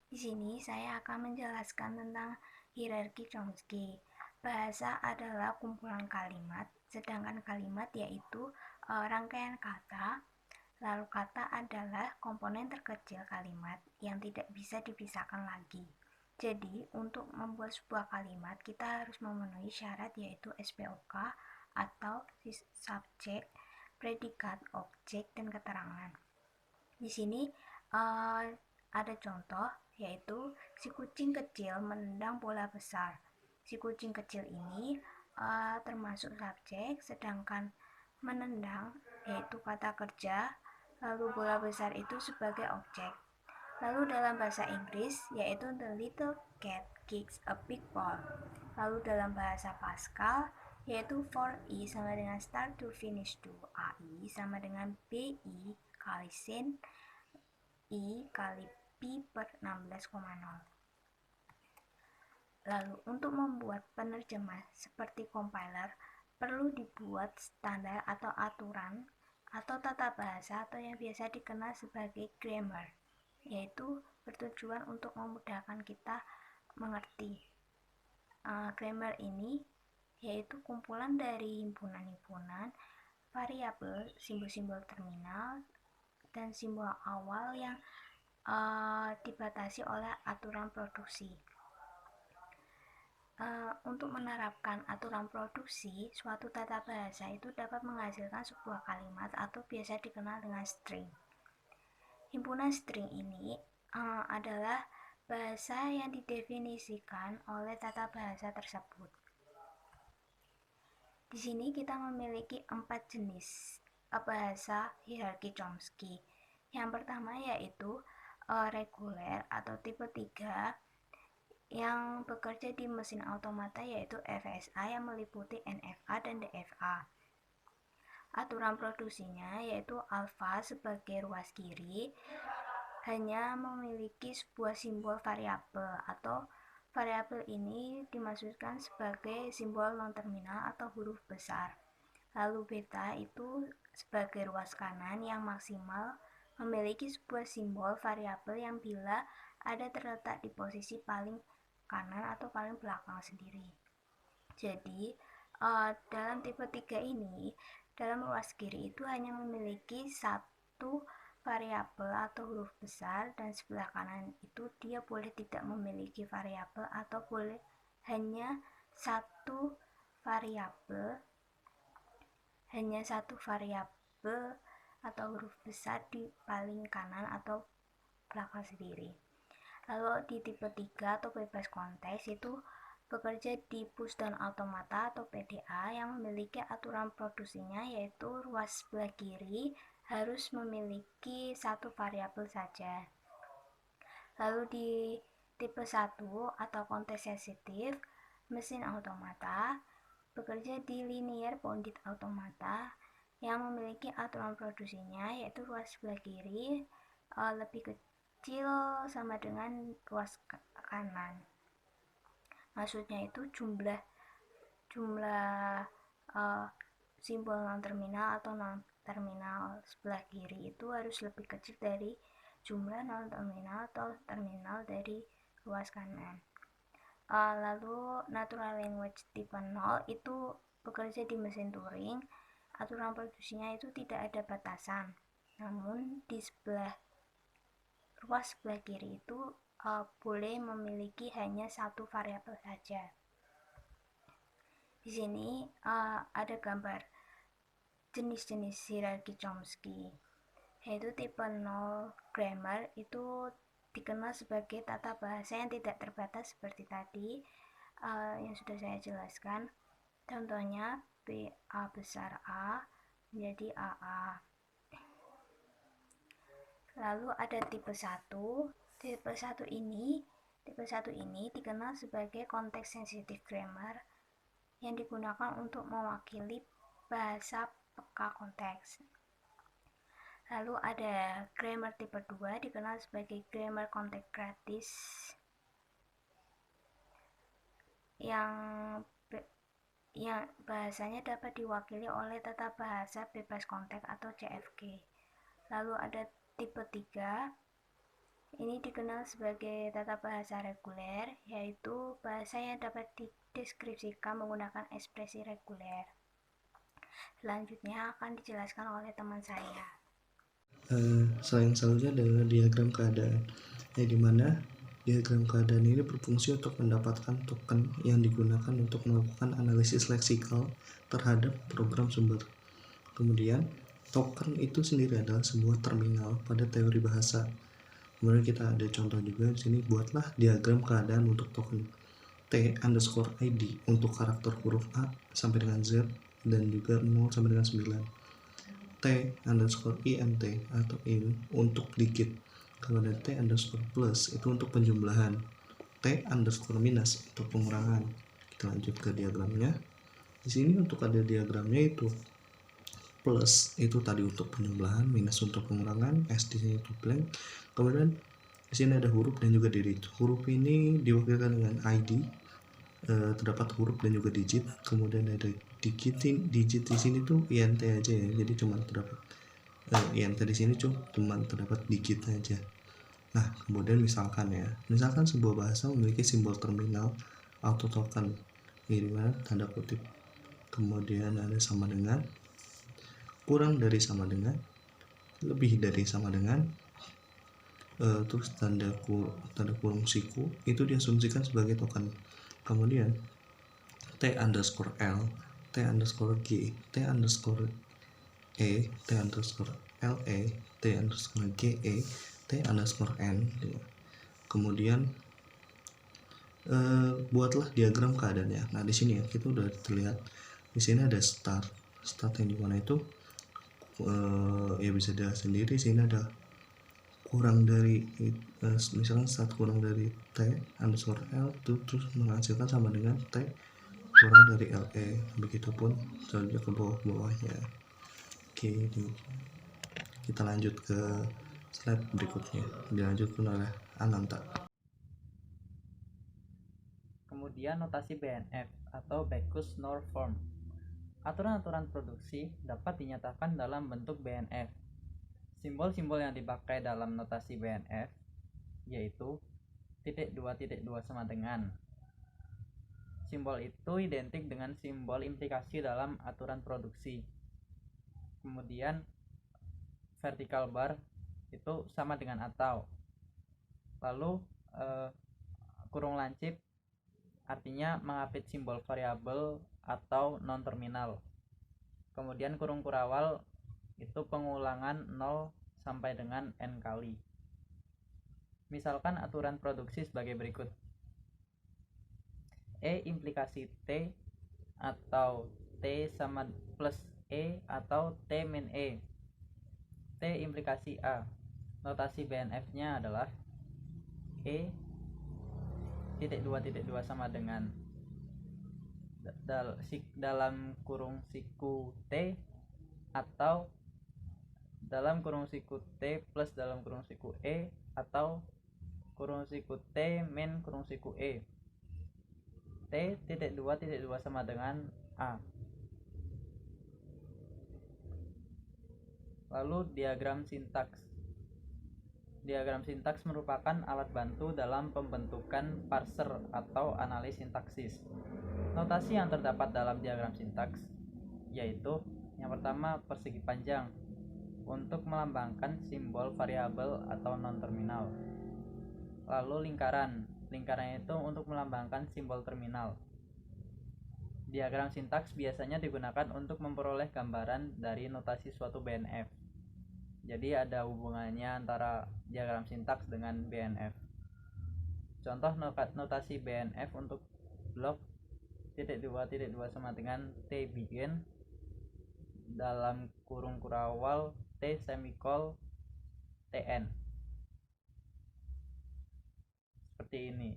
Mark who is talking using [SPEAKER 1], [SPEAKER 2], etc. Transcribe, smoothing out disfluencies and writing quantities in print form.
[SPEAKER 1] Di sini saya akan menjelaskan tentang hierarki Chomsky. Bahasa adalah kumpulan kalimat, sedangkan kalimat yaitu rangkaian kata. Lalu kata adalah komponen terkecil kalimat yang tidak bisa dipisahkan lagi. Jadi, untuk membuat sebuah kalimat, kita harus memenuhi syarat yaitu SPOK atau subjek, predikat, objek, dan keterangan. Di sini uh, ada contoh yaitu si kucing kecil menendang bola besar. Si kucing kecil ini termasuk subjek, sedangkan menendang yaitu kata kerja, lalu bola besar itu sebagai objek. Lalu dalam bahasa Inggris yaitu the little cat kicks a big ball. Lalu dalam bahasa Pascal yaitu for I sama dengan start to finish to, AI sama dengan BI kali sin I kali pi per 16,0. Lalu untuk membuat penerjemah seperti compiler perlu dibuat standar atau aturan atau tata bahasa atau yang biasa dikenal sebagai grammar, yaitu bertujuan untuk memudahkan kita mengerti. Grammar ini yaitu kumpulan dari himpunan-himpunan variabel, simbol-simbol terminal, dan simbol awal yang dibatasi oleh aturan produksi. Untuk menerapkan aturan produksi, suatu tata bahasa itu dapat menghasilkan sebuah kalimat atau biasa dikenal dengan string. Himpunan string ini adalah bahasa yang didefinisikan oleh tata bahasa tersebut. Di sini kita memiliki 4 jenis bahasa hierarki Chomsky. Yang pertama yaitu reguler atau tipe 3 yang bekerja di mesin automata yaitu FSA yang meliputi NFA dan DFA. Aturan produksinya yaitu alfa sebagai ruas kiri hanya memiliki sebuah simbol variabel atau variabel ini dimaksudkan sebagai simbol non-terminal atau huruf besar. Lalu beta itu sebagai ruas kanan yang maksimal memiliki sebuah simbol variabel yang bila ada terletak di posisi paling kanan atau paling belakang sendiri. Jadi dalam tipe 3 ini, dalam ruas kiri itu hanya memiliki satu variabel atau huruf besar, dan sebelah kanan itu dia boleh tidak memiliki variabel atau boleh hanya satu variabel atau huruf besar di paling kanan atau belakang sendiri. Lalu di tipe 3 atau bebas konteks itu bekerja di push down automata atau PDA yang memiliki aturan produksinya yaitu ruas sebelah kiri harus memiliki satu variabel saja. Lalu di tipe 1 atau konteks sensitif, mesin automata bekerja di linear bounded automata yang memiliki aturan produksinya yaitu ruas sebelah kiri lebih kecil sama dengan ruas kanan. Maksudnya itu jumlah simbol non-terminal atau non-terminal sebelah kiri itu harus lebih kecil dari jumlah non-terminal atau terminal dari ruas kanan. Lalu natural language tipe 0 itu bekerja di mesin Turing. Aturan produksinya itu tidak ada batasan, namun di ruas sebelah kiri itu boleh memiliki hanya satu variabel saja. Di sini ada gambar jenis-jenis hierarki Chomsky, yaitu tipe 0 grammar itu dikenal sebagai tata bahasa yang tidak terbatas seperti tadi yang sudah saya jelaskan. Contohnya BA besar A menjadi AA. Lalu ada tipe 1. Tipe 1 ini dikenal sebagai konteks sensitif grammar yang digunakan untuk mewakili bahasa peka konteks. Lalu ada grammar tipe 2 dikenal sebagai grammar konteks gratis yang bahasanya dapat diwakili oleh tata bahasa bebas konteks atau CFG. Lalu ada tipe 3 Ini dikenal sebagai tata bahasa reguler, yaitu bahasa yang dapat dideskripsikan menggunakan ekspresi reguler. Selanjutnya akan dijelaskan oleh teman saya.
[SPEAKER 2] Selain selanjutnya adalah diagram keadaan, di mana diagram keadaan ini berfungsi untuk mendapatkan token yang digunakan untuk melakukan analisis leksikal terhadap program sumber. Kemudian token itu sendiri adalah sebuah terminal pada teori bahasa. Kemudian kita ada contoh juga di sini, buatlah diagram keadaan untuk token T_ID untuk karakter huruf A sampai dengan Z dan juga 0 sampai dengan 9. T_INT atau in untuk digit. Kalau ada T_plus itu untuk penjumlahan. T_minus untuk pengurangan. Kita lanjut ke diagramnya. Di sini untuk ada diagramnya itu plus itu tadi untuk penjumlahan, minus untuk pengurangan, S di sini itu blank. Kemudian di sini ada huruf dan juga digit. Huruf ini diwakilkan dengan ID, terdapat huruf dan juga digit. Kemudian ada digit di sini tuh INT aja ya, jadi cuma terdapat INT di sini cuma terdapat digit aja. Nah, kemudian misalkan sebuah bahasa memiliki simbol terminal auto token, ini dimana tanda kutip, kemudian ada sama dengan, kurang dari sama dengan, lebih dari sama dengan, terus tanda kurung siku itu diasumsikan sebagai token. Kemudian T_L, T_G, T_E, T_LE, T_GE, T_N. Kemudian buatlah diagram keadaannya. Nah, di sini ya kita udah terlihat di sini ada start yang dimana itu ya bisa dilihat sendiri. Sini ada kurang dari misalkan start kurang dari T_L itu terus menghasilkan sama dengan T kurang dari LE. Begitupun selanjutnya ke bawahnya. Oke, kita lanjut ke slide berikutnya, dilanjutkan oleh Ananta.
[SPEAKER 3] Kemudian notasi BNF atau Backus Norm Form. Aturan-aturan produksi dapat dinyatakan dalam bentuk BNF. Simbol-simbol yang dipakai dalam notasi BNF yaitu titik 2 sama dengan. Simbol itu identik dengan simbol implikasi dalam aturan produksi. Kemudian vertical bar itu sama dengan atau. Lalu kurung lancip artinya mengapit simbol variabel atau non terminal. Kemudian kurung kurawal itu pengulangan 0 sampai dengan n kali. Misalkan aturan produksi sebagai berikut. E implikasi T atau T sama plus E atau T min E. T implikasi A. Notasi BNF-nya adalah E titik 2 sama dengan dalam kurung siku T atau dalam kurung siku T plus dalam kurung siku E atau kurung siku T min kurung siku E. T titik 2 sama dengan A. Lalu diagram sintaks. Diagram sintaks merupakan alat bantu dalam pembentukan parser atau analis sintaksis. Notasi yang terdapat dalam diagram sintaks yaitu yang pertama persegi panjang untuk melambangkan simbol variabel atau non terminal. Lalu lingkaran itu untuk melambangkan simbol terminal. Diagram sintaks biasanya digunakan untuk memperoleh gambaran dari notasi suatu BNF. Jadi ada hubungannya antara diagram sintaks dengan BNF. Contoh notasi BNF untuk blok titik 2 sama dengan T begin dalam kurung kurawal T semikol TN. Seperti ini.